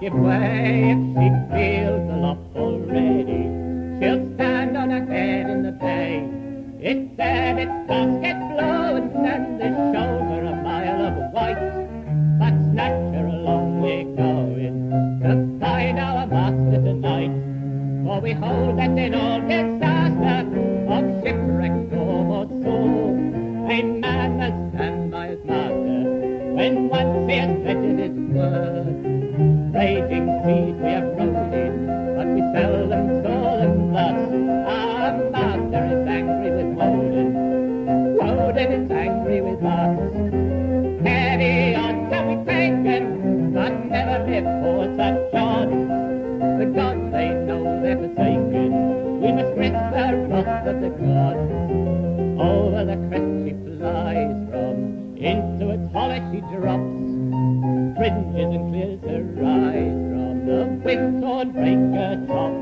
give way if she feels the loss already. She'll stand on her head in the bay. It's there, its basket blown, and the shoulder a mile of white. But snatch her along we're going to find our master tonight. For we hold that in all disaster of shipwreck or so, a man must stand by his master when once he has pledged his word. Raging seas we have rowed in, but we seldom saw them thus. Our master is angry with Woden, Woden is angry with us. Heavy odds have we taken, but never before such odds. The gods, they know they're forsaken, we must risk the wrath of the gods. Over the crest she flies from, into its hollow she drops, fringes and clears her eyes from the wind-torn breaker tops.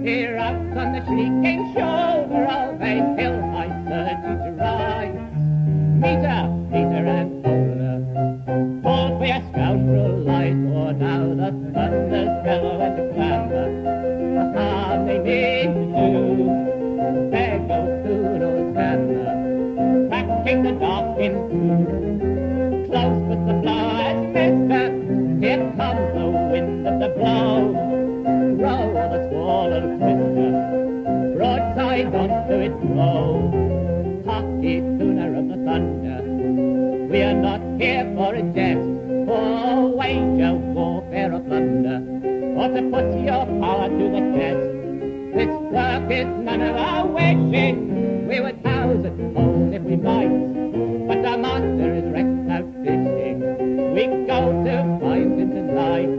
Here out on the shrieking shoulder of a hill-high surge she drives. Meet her and hold her, hold for your scoundrel lies, for now the thunders bellow and clamour. The harm they mean to do, there goes Kuno's hammer, cracking the dark in two. Close but the blow has missed her, here comes the wind of the blow. Row the squall and twist her, broadside onto its row. Harky tuner of the thunder, we are not here for a jest, for wager, warfare or plunder, or to put your power to the test. This work is none of our wishing, we would house at home if we might, but our master is wrecked out fishing. We go to find him tonight,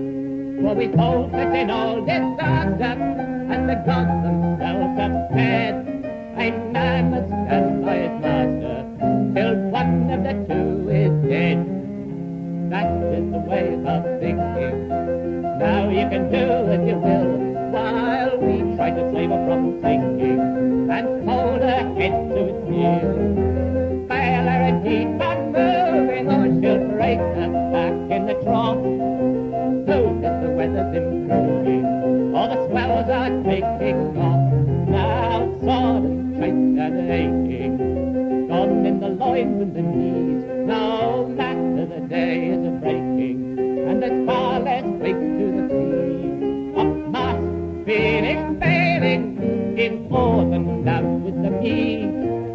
for we hold that in all disaster, and the gods themselves have said, a man must stand by his master till one of the two is dead. That is the way of thinking. Now you can do as you will, while we try to save her from sinking and hold her head to its heel. Fail her indeed on moving, or she'll break her back in the trough. Soon as the weather's improving, or the swells are taking off. Now sword and strength and aching, gone in the loins and the knees. No matter the day is a-breaking, and there's far less weight to the sea. Up mast, feeling, failing, in oars and down with the me.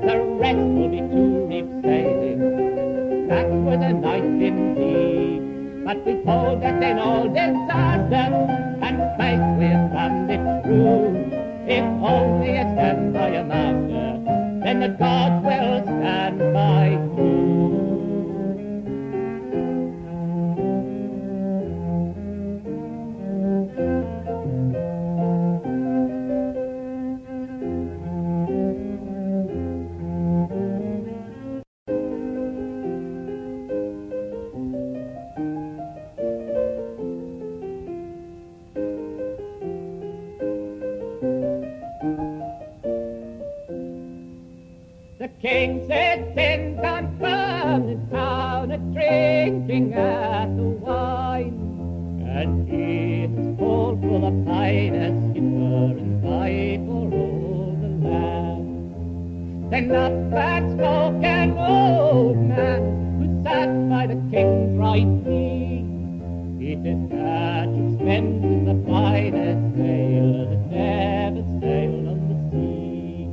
The rest will be to reef sailing. That was a night indeed, but we told that in all disaster, and faith we have found it true. If only you stand by your master, then the gods will stand by you. The king sits in confirmed town a-drinking at the wine, and he is full of kindness, skipper and fight for all the land. Then up and spoke an old man who sat by the king's right knee. It is Patrick Spens is the finest sailor that ever sailed on the sea.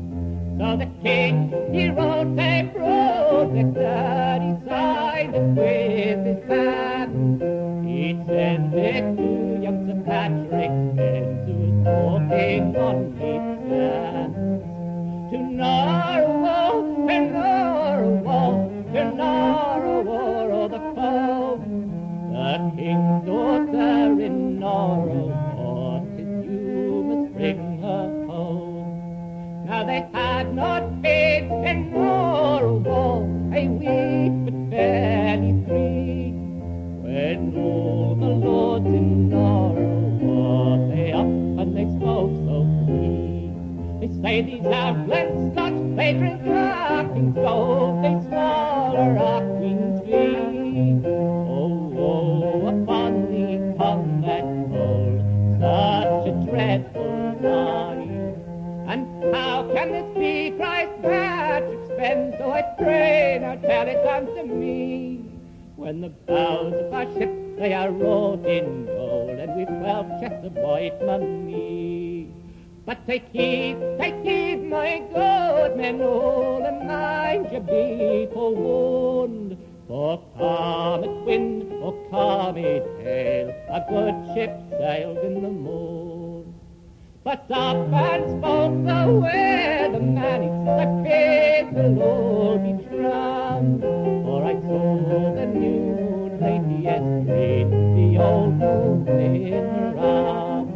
So the king, he wrote a project that he signed it with his hand. He sent it to young Sir Patrick Spens, who was walking on his sands. To Norway, to Norway, to Norway, oh the foe. The king's daughter in Norway thought that you must bring her home. Now they had not been in Norway a week but barely three, when all the lords in Norway they up and they spoke so free. They say these outland Scotch, they drink rocking gold, they swallow our queen's fee. Oh, oh, upon the tongue that Spens, so I pray now tell it unto me. When the bows of our ship they are wrought in gold, and with 12 chests of white money. But take heed, my good men all, and mind you be forewarned. For calm it wind, or calm it hail, a good ship sails in the morn. But up and spoke the weatherman, he said, I fear will all be drowned. For I saw the new moon lady yesterday, the old moon in the round.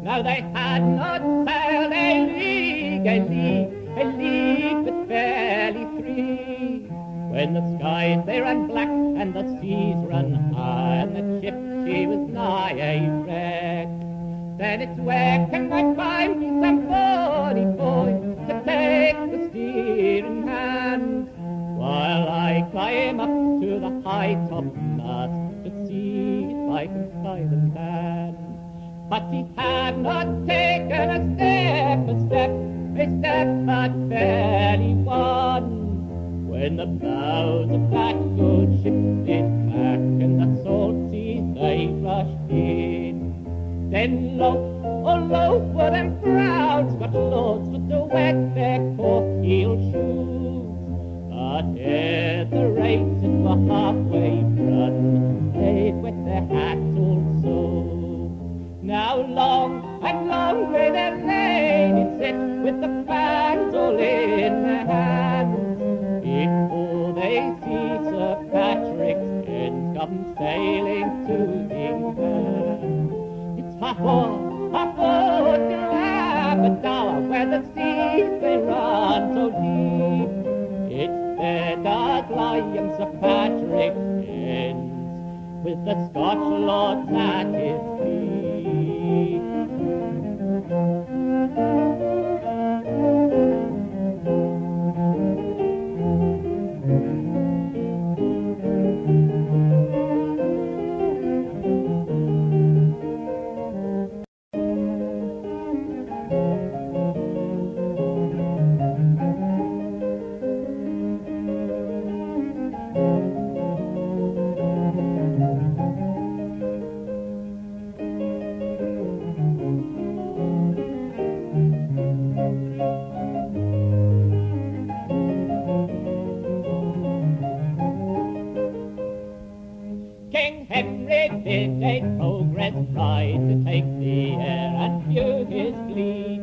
Now they had not sailed a league, but barely 3, when the skies they ran black and the seas ran high, and the ship she was nigh a wreck. Then it's where can I find me some bonny boy to take the steering hand, while I climb up to the high top mast to see if I can spy the land. But he had not taken a step but barely one, when the bows of that good ship did crack, and the salt seas they rushed in. Then lo, wooden crowds got lost to wet their cork-heeled shoes. But ere the races were halfway run, they'd wet their hats also. Now long may their ladies sit with the fans all in their hands, before they see Sir Patrick Spens come sailing to England. It's half-hour till Aberdeen, where the seas they run so deep. It's their dark lion Sir Patrick Spens, with the Scotch lords at his feet. Did a progress ride to take the air and view his fleet,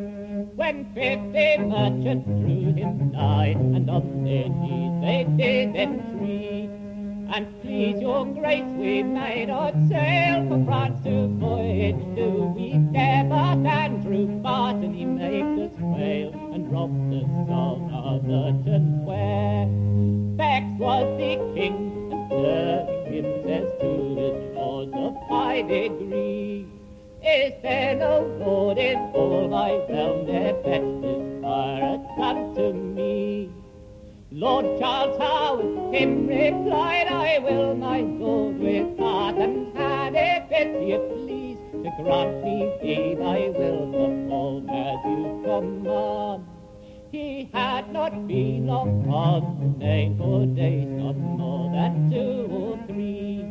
when 50 merchants drew him nigh, and on their knees they did entreat. And please your grace, we may not sail for France to voyage, do we dare? But Andrew Barton, he made us fail, and robbed us of our merchant ware. Bex was the king, and serving him says to his lords of high degree, is there no lord in all my realm ne'er fetched this pirate unto me? Lord Charles Howard him replied, I will, my lord, with heart and hand, if it you please, to grant me thee thy will perform as you command. He had not been long on the name for days, not more than 2 or 3,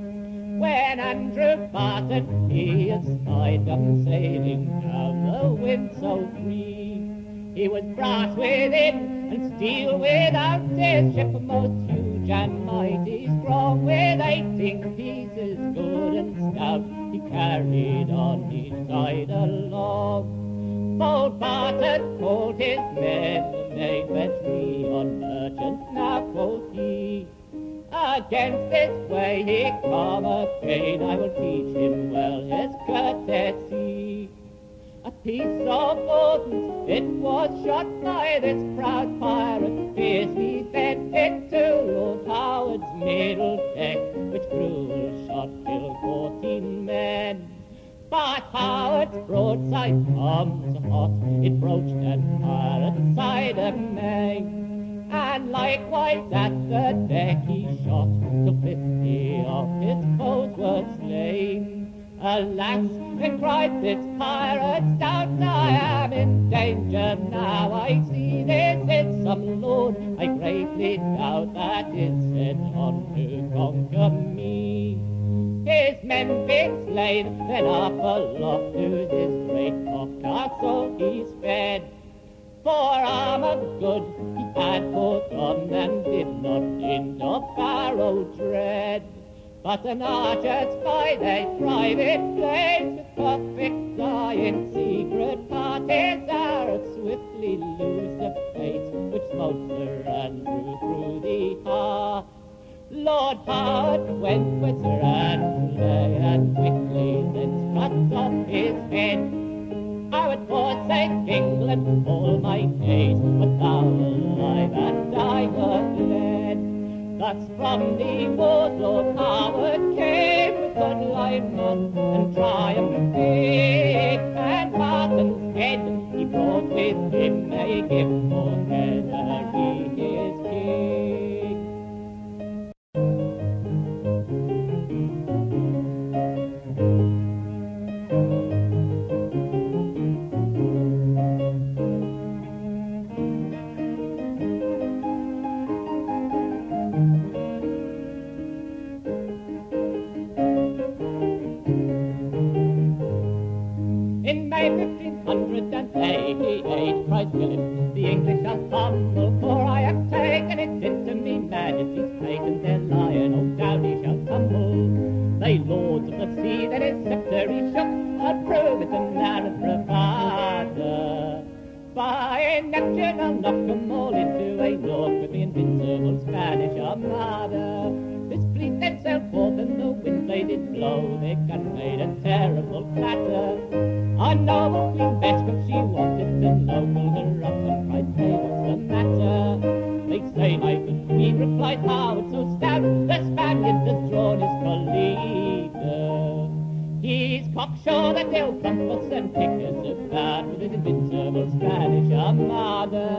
when Andrew Barton he espied come sailing down the wind so free. He was brass within and steel without, his ship most huge and mighty strong, with 18 pieces good and stout he carried on each side along. Bold Barton called his men, the main went free on merchants. Now quoth he, against this way he come again, I will teach him well his courtesy. A piece of ordnance it was shot by this proud pirate, fiercely sent it to Lord Howard's middle deck, which cruel shot killed 14 men. But Howard's broadside arms hot, it broached and fired at side amain, and likewise at the deck he shot, till 50 of his foes were slain. Alas, then cried this pirate stout, I am in danger now, I see this is some lord, I greatly doubt that is set on to conquer me. His men being slain, then up aloft to his great forecastle he sped. For armour good he had put on, and did not in of barrow dread. But an archer spied a private place, with perfect eye in secret part his arrow swiftly loosed the face, which smote Sir Andrew through the heart. Lord Howard went with Sir Andrew lay, and quickly then struck off his head. I would forsake England all my days, but thou alive and I were glad. Thus from the wars Lord Howard came, with good liveness and triumph big, and Barton's head he brought with him, a gift for Medway his king. In May 1588, cried Philip, the English shall fumble, for I have taken it into me Majesty's patent, their lion, old Dowdy shall tumble. They lords of the sea, that his sceptre he shook, I'll prove it an arrant bravado. By Neptune I'll knock 'em all into a knock, with the invincible Spanish Armada. This fleet then sailed forth, and the wind they did blow, their gun made a terrible clatter. Our noble Queen Betcombe, she wanted to know, pulled her up and cried, "Hey, what's the matter?" They say, "My good Queen," replied Howard so stout, "the Spaniard has drawn his colleader. He's cocksure that he'll thump us and kick us about with his invincible Spanish Armada."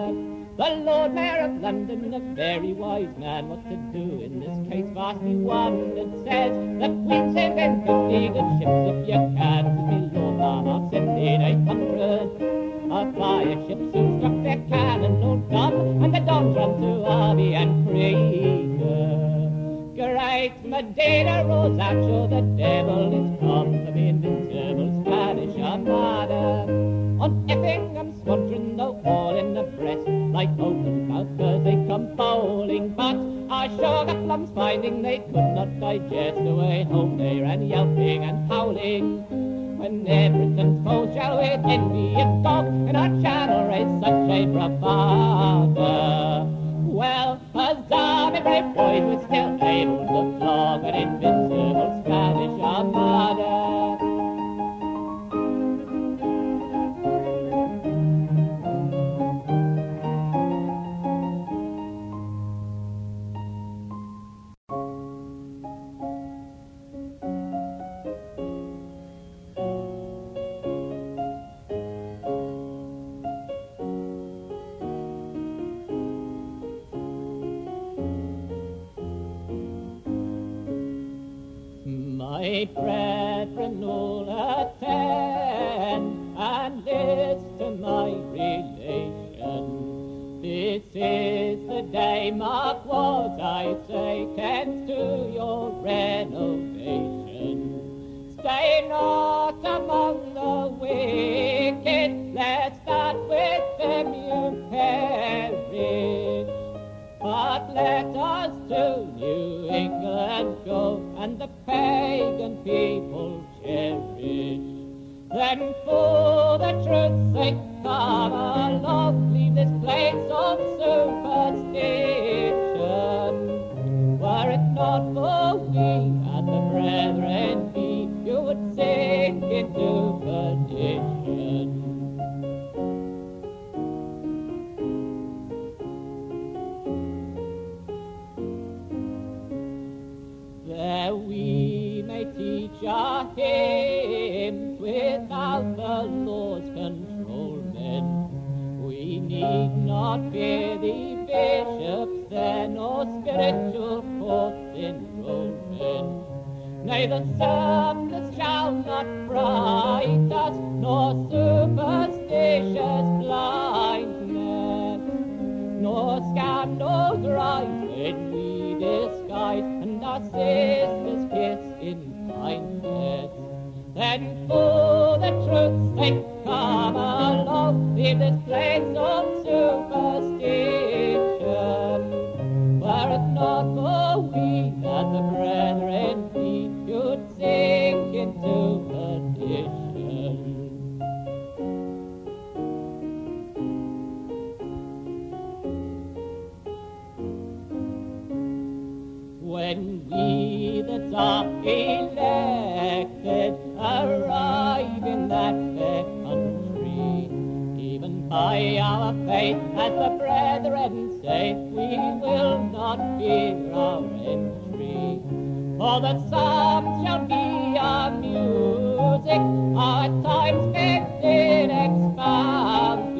The Lord Mayor of London, a very wise man, what to do in this case vastly wondered, says, "The Queen send in 50 good ships if you can, says me Lord, I'll send in 800. Our fire ships soon struck their cannon all done, and the Dons run to Harvey and Krieger. Great Medina roars out, sure the devil is come, for the invincible Spanish Armada. On Effingham squadron, though all in the breast, like open mouth curs they come bowling, but our sugar plums finding they could not digest, away home they ran yelping and howling. When Britain's foes shall with envy if dog, and our channel raise such a bravada. Well, huzzah, my brave boys, we're still able to flog an invincible Spanish Armada. My brethren all attend, and list to my relation. This is the day, mark what I say, tends to your renovation. Stay not among the wicked, lest that with them you perish. But let us to New England go, and the pagan people cherish. Then for the truth's sake come along, leave this place of superstition. Were it not for we and the brethren be, you would sink into perdition. There we may teach our hymns without the law's control, men. We need need not fear the bishops there, nor spiritual courts enrollment. Nay, the surplus shall not fright us, nor superstitious blindness, nor scandals rise when we disguise, and our sisters kiss in kindness. Then for the truth's sake come along, leave this place of superstition. Were it not for we that the brethren be, you'd sink into perdition. When we that are elected arrive in that fair country, even by our faith, as the brethren say, we will not fear our entry. For the psalms shall be our music, our time spent in expounding,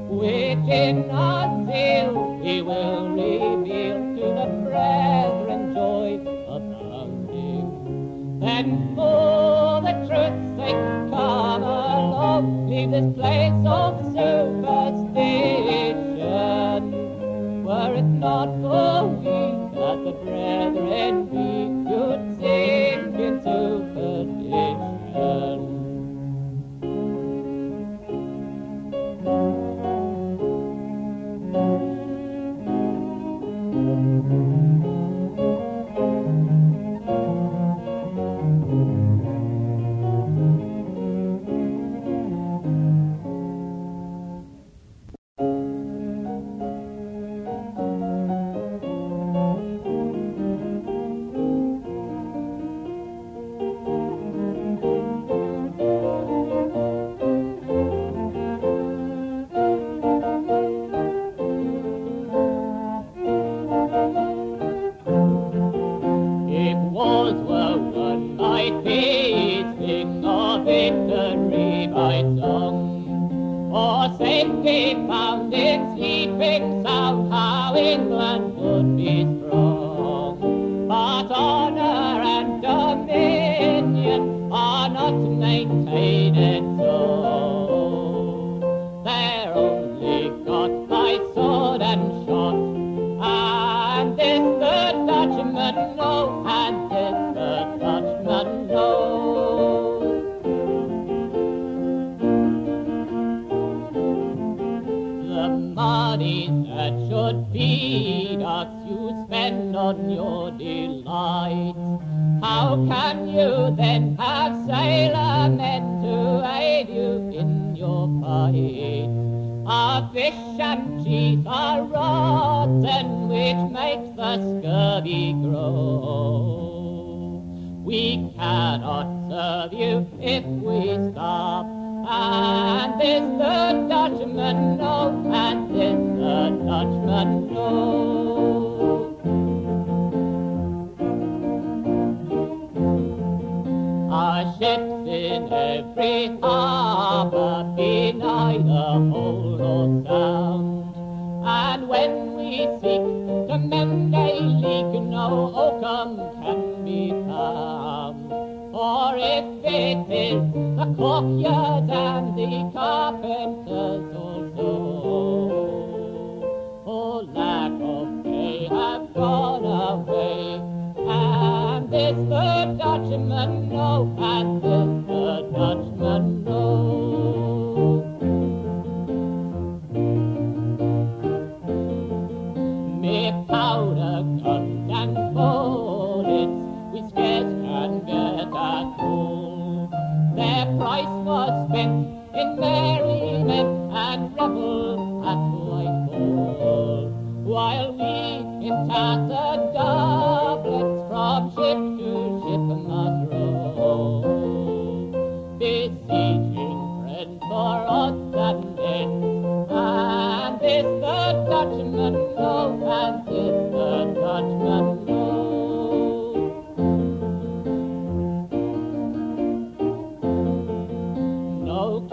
which in our zeal we will reveal to the brethren joy abounding. Then for the truth's sake come along, leave this place of superstition. Were it not for we that the brethren be, you'd sink into perdition.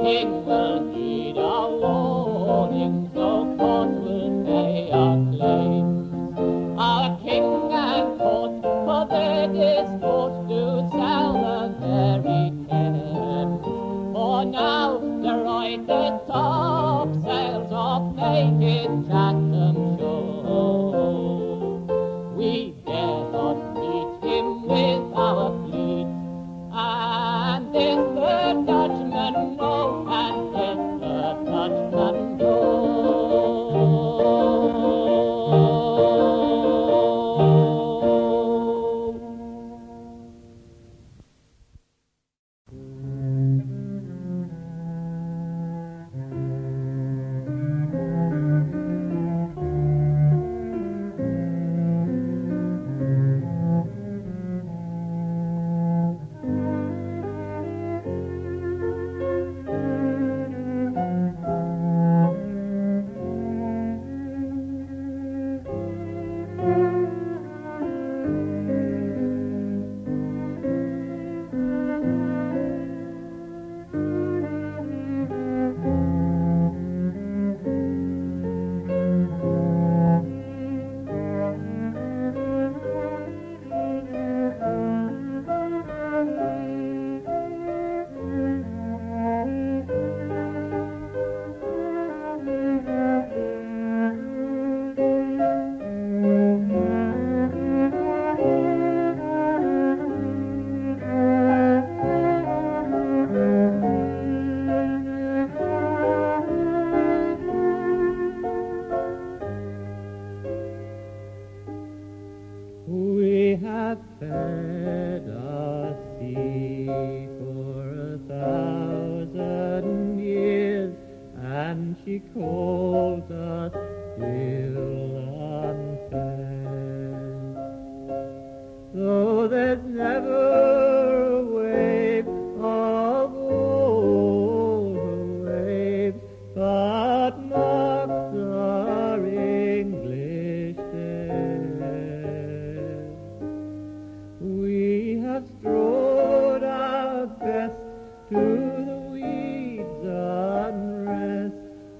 king will lead a war. fed us sea for 1,000 years, and she calls us still unfed. Though there's never a wave of all her waves but marks our English dead. We have strode our best to the weeds' unrest,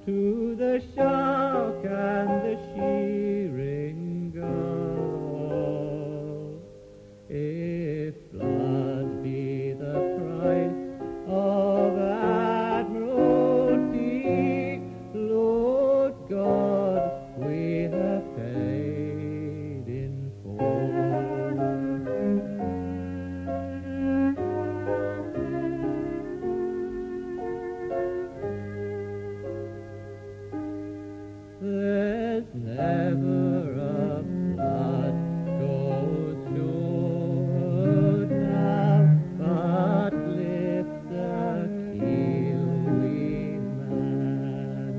to the shark and the shearing gull. If blood be the price of admiralty, Lord God, we have paid in full. There's never a flood goes short now, but lifts a keel we man.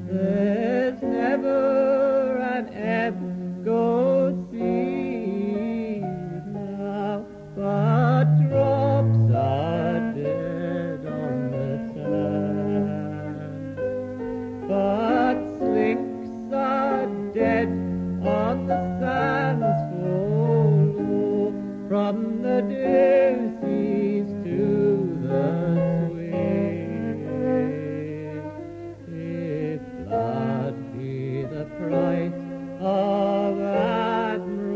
There's never an ebb goes sea now, but drops are dead on the sand. But slinks are dead on the sands full, from the Deuces to the Swift. If blood be the price of admiralty,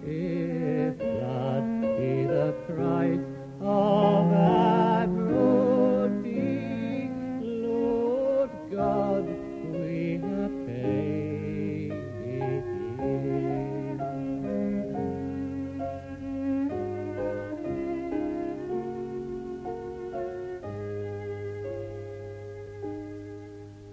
if blood be the price of admiralty, Lord God, we have paid it in.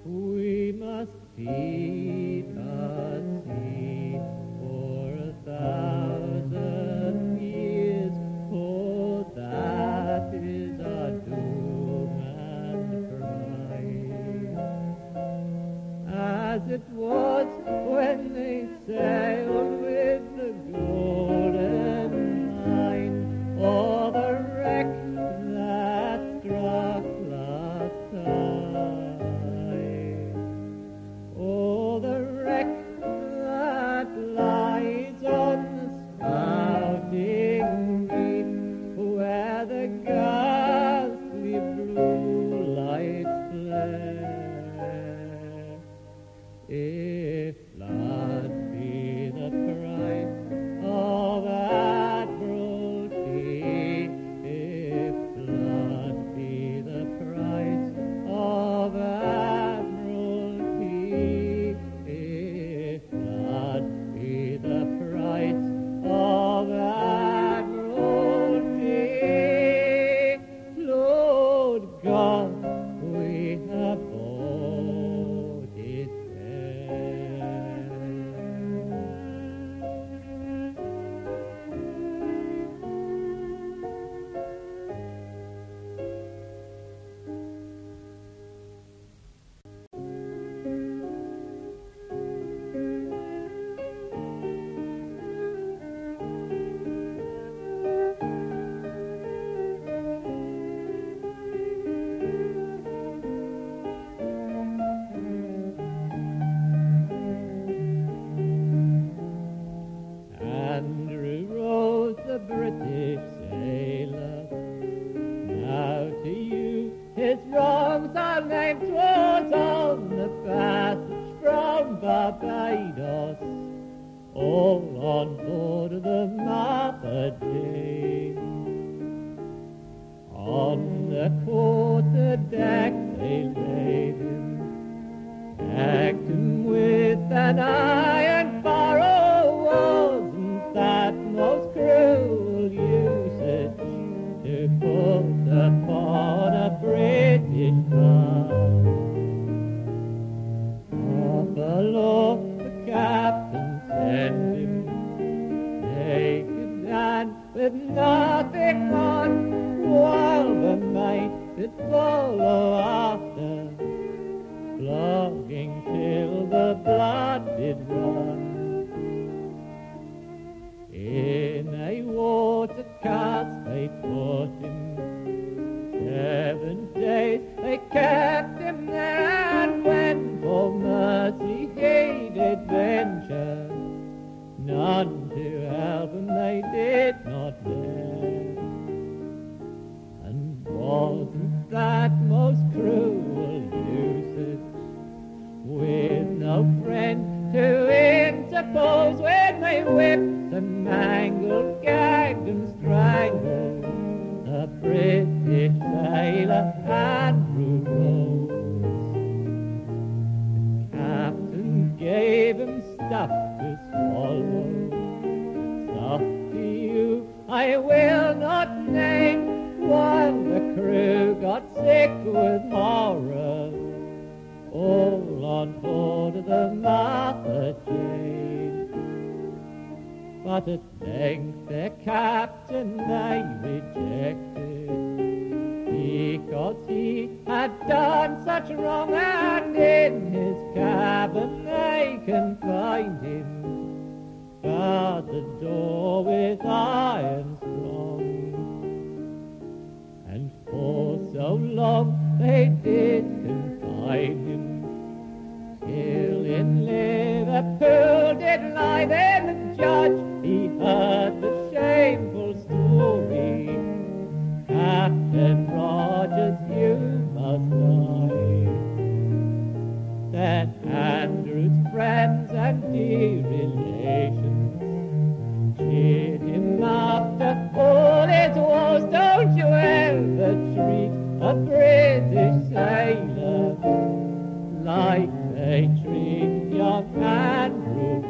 We must feed the sea for 1,000 years, for that is our doom and price. As it was when they sailed with the golden mine, or the wreck that struck last tide, or the wreck that lies on the spouting deep, where the ghastly blue lights flare. If blood be the price of admiralty, if blood be the price of admiralty, if blood be the price of admiralty, Lord God, we have bought it Andrew Rose, the British sailor, now to you his wrongs are named. 'Twas on the passage from Barbados, all on board the Martha Jane. On the quarter deck they laid him, gagged him with an iron bar. Oh, wasn't that most cruel usage to put upon a British man? Off aloft the captain sent him to follow after, flogging till the blood did run. In a water cask they put him, 7 days they kept him there, and when for mercy he did venture, none to help him they did not dare. And wasn't that most cruel usage, with no friend to interpose, when they whipped and mangled, gagged and strangled the British sailor Andrew Barton? The captain gave him stuff to swallow, stuff to you I will not name, while the crew got sick with horror, all on board of the Martha Jane. But at length their captain they rejected, because he had done such wrong, and in his cabin they confined him, barred the door with iron strong. And for so long they did confine him, till in Liverpool did lie. Then the judge he heard the shameful story, Captain Rogers, you must die. Then Andrew's friends and dear relations cheered him after all his woes. Don't you ever treat a British sailor like they treat young Andrew Rose.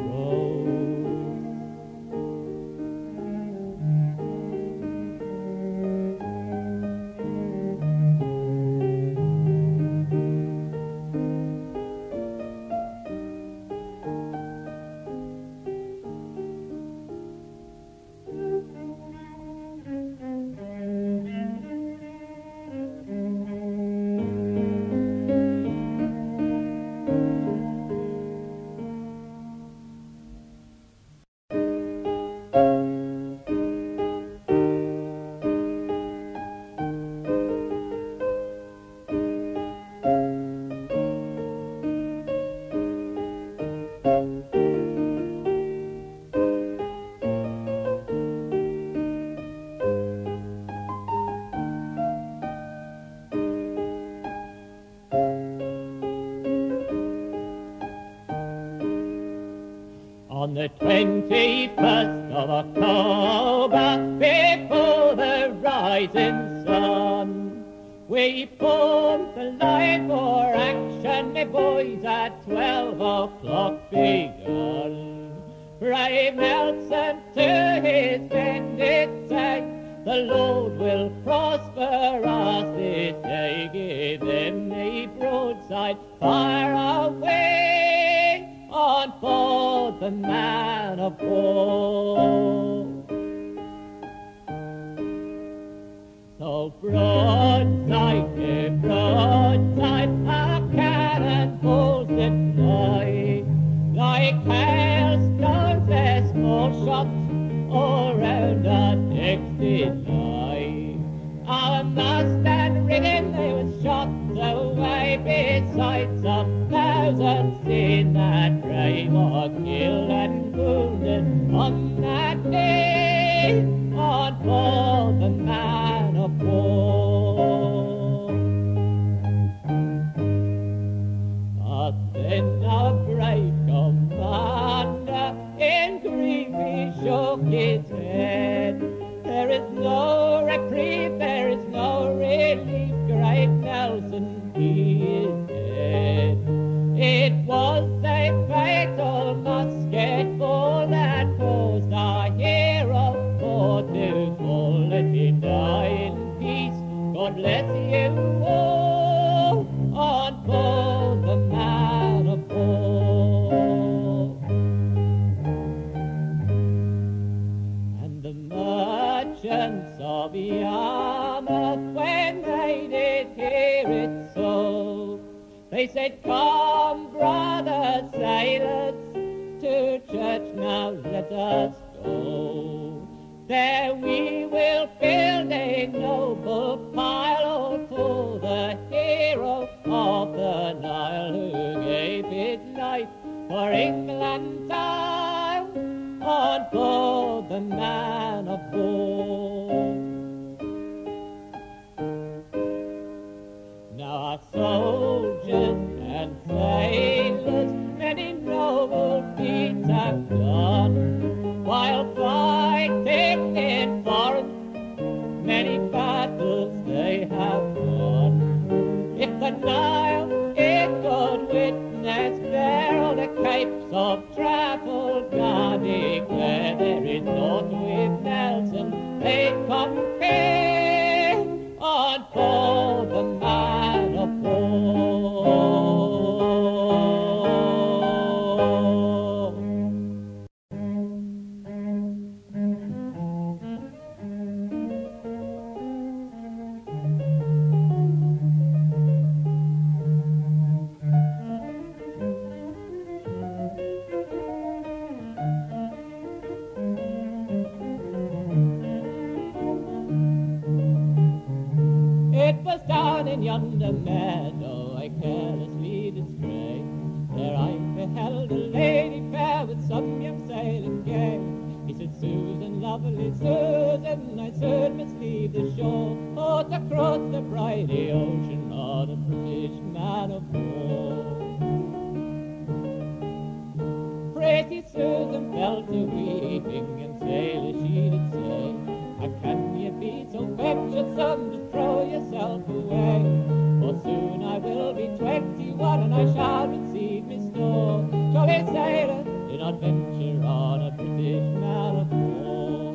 On the 21st of October, before the rising sun, we formed the line for action, me boys, at 12 o'clock begun. Brave Nelson to his men did say, the Lord will prosper us this day. Give them the broadside fire away on board the man of war. So broadside to broadside, our cannonballs did fly, like hailstones their small shots all round our decks did lie. Our mast and rigging they were shot away, beside some thousands in that fray were killed and wounded on that day on board the man of war. But then our brave commander in grief he shook his head. There is no reprieve, there is no relief, great Nelson, he is dead. It was a fatal musket ball that caused our hero for to fall. Let him die in peace, God bless you all, on board the man of war. And the merchants of Yarmouth, when they did He said, come, brothers sailors, to church now let us go. There we will build a noble pile for the hero of the Nile who gave his life for England town on board the man of war. Now our soldiers and sailors many noble feats have done, while fighting in foreign many battles they have won. If the Nile it could witness there all the capes of Trafalgar declare there is naught with Nelson they'd compare on board the man of war. In yonder meadow I carelessly did stray. There I beheld a lady fair with some young sailor gay. He said, Susan, lovely Susan, I soon must leave the shore, or to cross the briny ocean on a British man of war. Pretty Susan fell to weeping, and sailor she did say, how can you be so venturesome to throw yourself away? For soon I will be 21 and I shall receive me store. Jolly sailor, do not venture on a British man of war.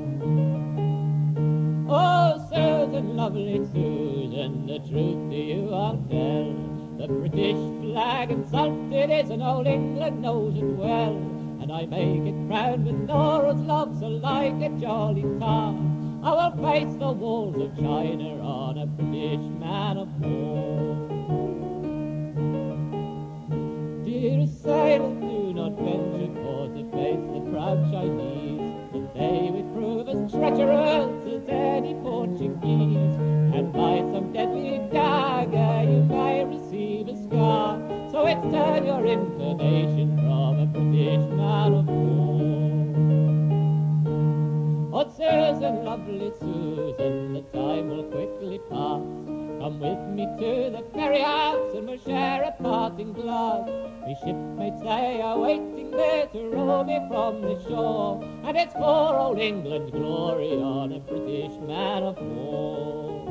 Oh, Susan, lovely Susan, the truth to you I'll tell. The British flag insulted is, and old England knows it well. And I make it proud with laurels, love, so like a jolly tar. I will face the walls of China on a British man of war. Dearest sailor, do not venture for to face the proud Chinese, and they will prove as treacherous as any Portuguese, and by some deadly dagger you may receive a scar. So it's turn your inclination from a British man of war. Oh, Susan, lovely Susan, the time will quickly pass. Come with me to the ferry house and we'll share a parting glass. Me shipmates, they are waiting there to row me from the shore, and it's for old England's glory on a British man of war.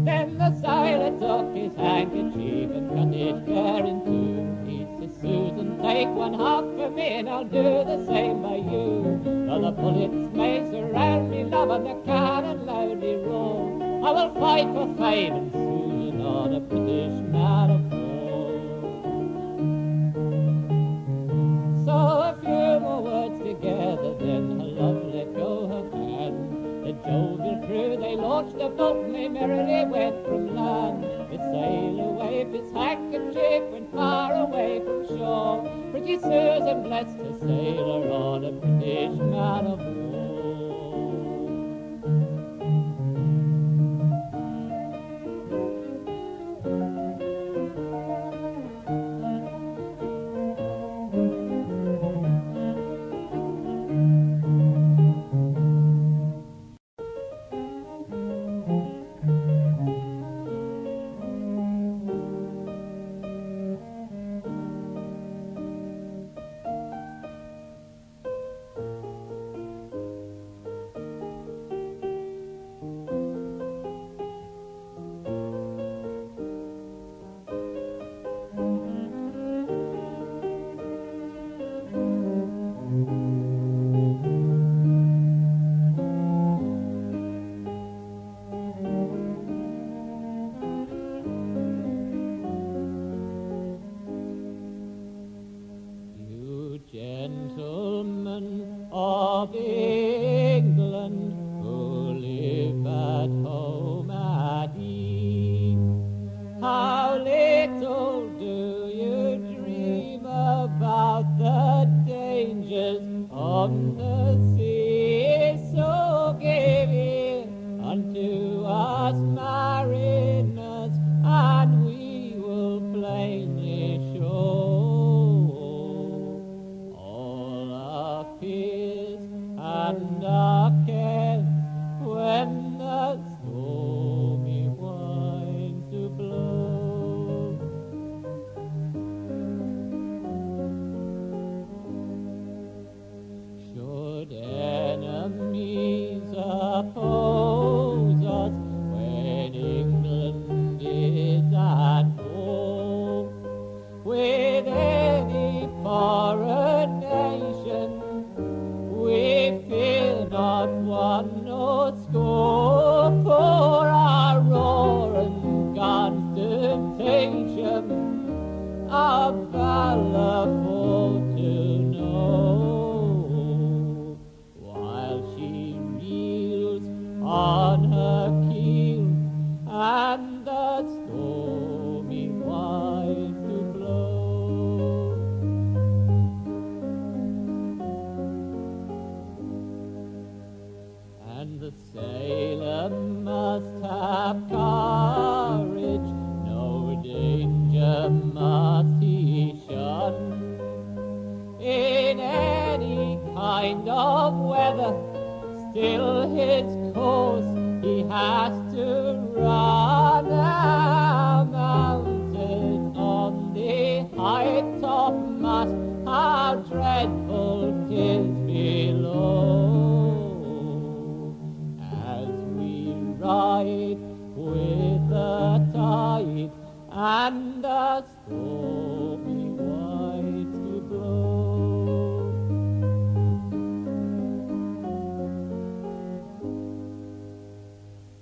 Then the sailor took his handkerchief and cut it fair in two. He says, Susan, take one half for me and I'll do the same by you. Though the bullets may surround me, love, and the cannon loudly roar, I will fight for fame and Susan on a British man of war. So a few more words together, then her love let go her hand. The jovial crew, they launched the boat and they merrily went from land. The sailor waved his handkerchief, went far away from shore. Pretty Susan blessed her sailor on a British man of war. of England who live at home at ease. from the sea. So give ear unto us, mariners, and we will plainly show all our fears and our cares when the stormy winds do blow. Should enemies oppose us when England is at war with any foreign nation, we fear not one nor score, for our roaring guns to tension, our valor for to know, while she reels on her keel and the stormy winds do blow. And the sailor must have courage, no danger must he shun. In any kind of weather, still his course he has to run. Now mounted on the high topmast, how dreadful 'tis below, as we ride with the tide and the stormy winds to blow.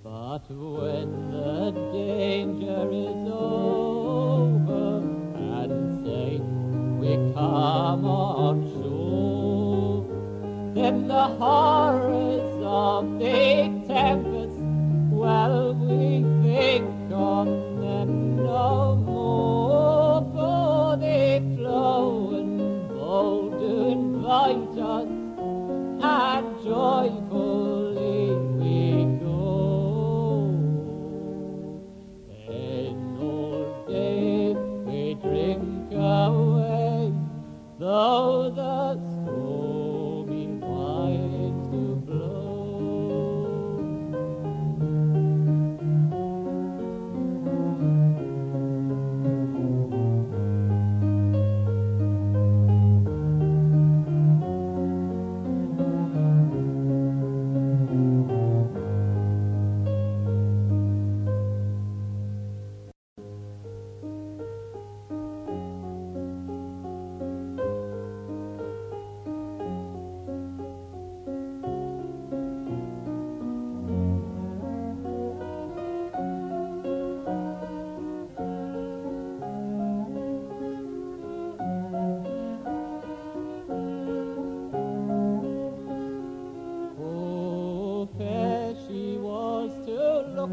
But when the danger is over and safe we come on shore, then the horrors of the tempest, well, we think on them no more, for they flow and bold to invite us, and joyfully we go. Then all day we drink away, though the stormy winds do blow.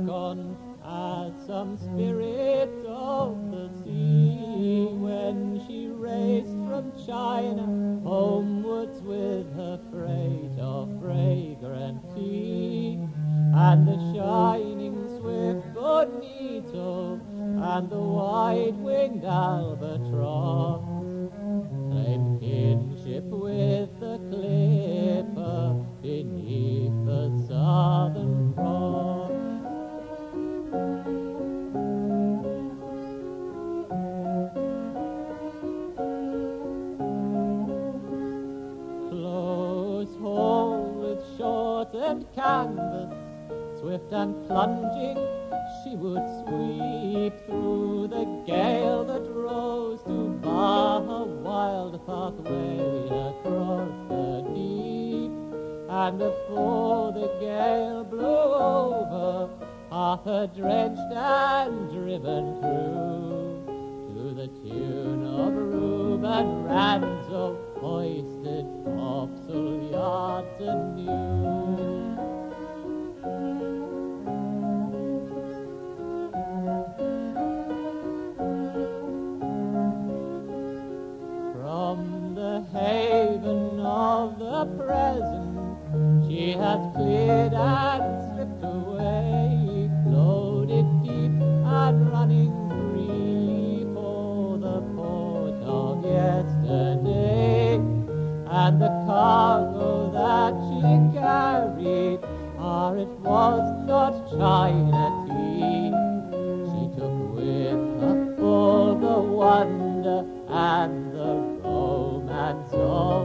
On as some spirit of the sea, when she raced from China homewards with her freight of fragrant tea, and the shining swift bonito and the wide-winged albatross claimed kinship with the clipper beneath the southern cross. And canvas, swift and plunging, she would sweep through the gale that rose to bar her wild pathway across the deep. And before the gale blew over, half her drenched and driven through, to the tune of Reuben Ranzo hoisted topsail yards anew. From the haven of the the present she has cleared and slipped away, loaded deep and running free for the port of yesterday. And the cargo that she carried, it was not China tea. She took with her all the wonder and the romance of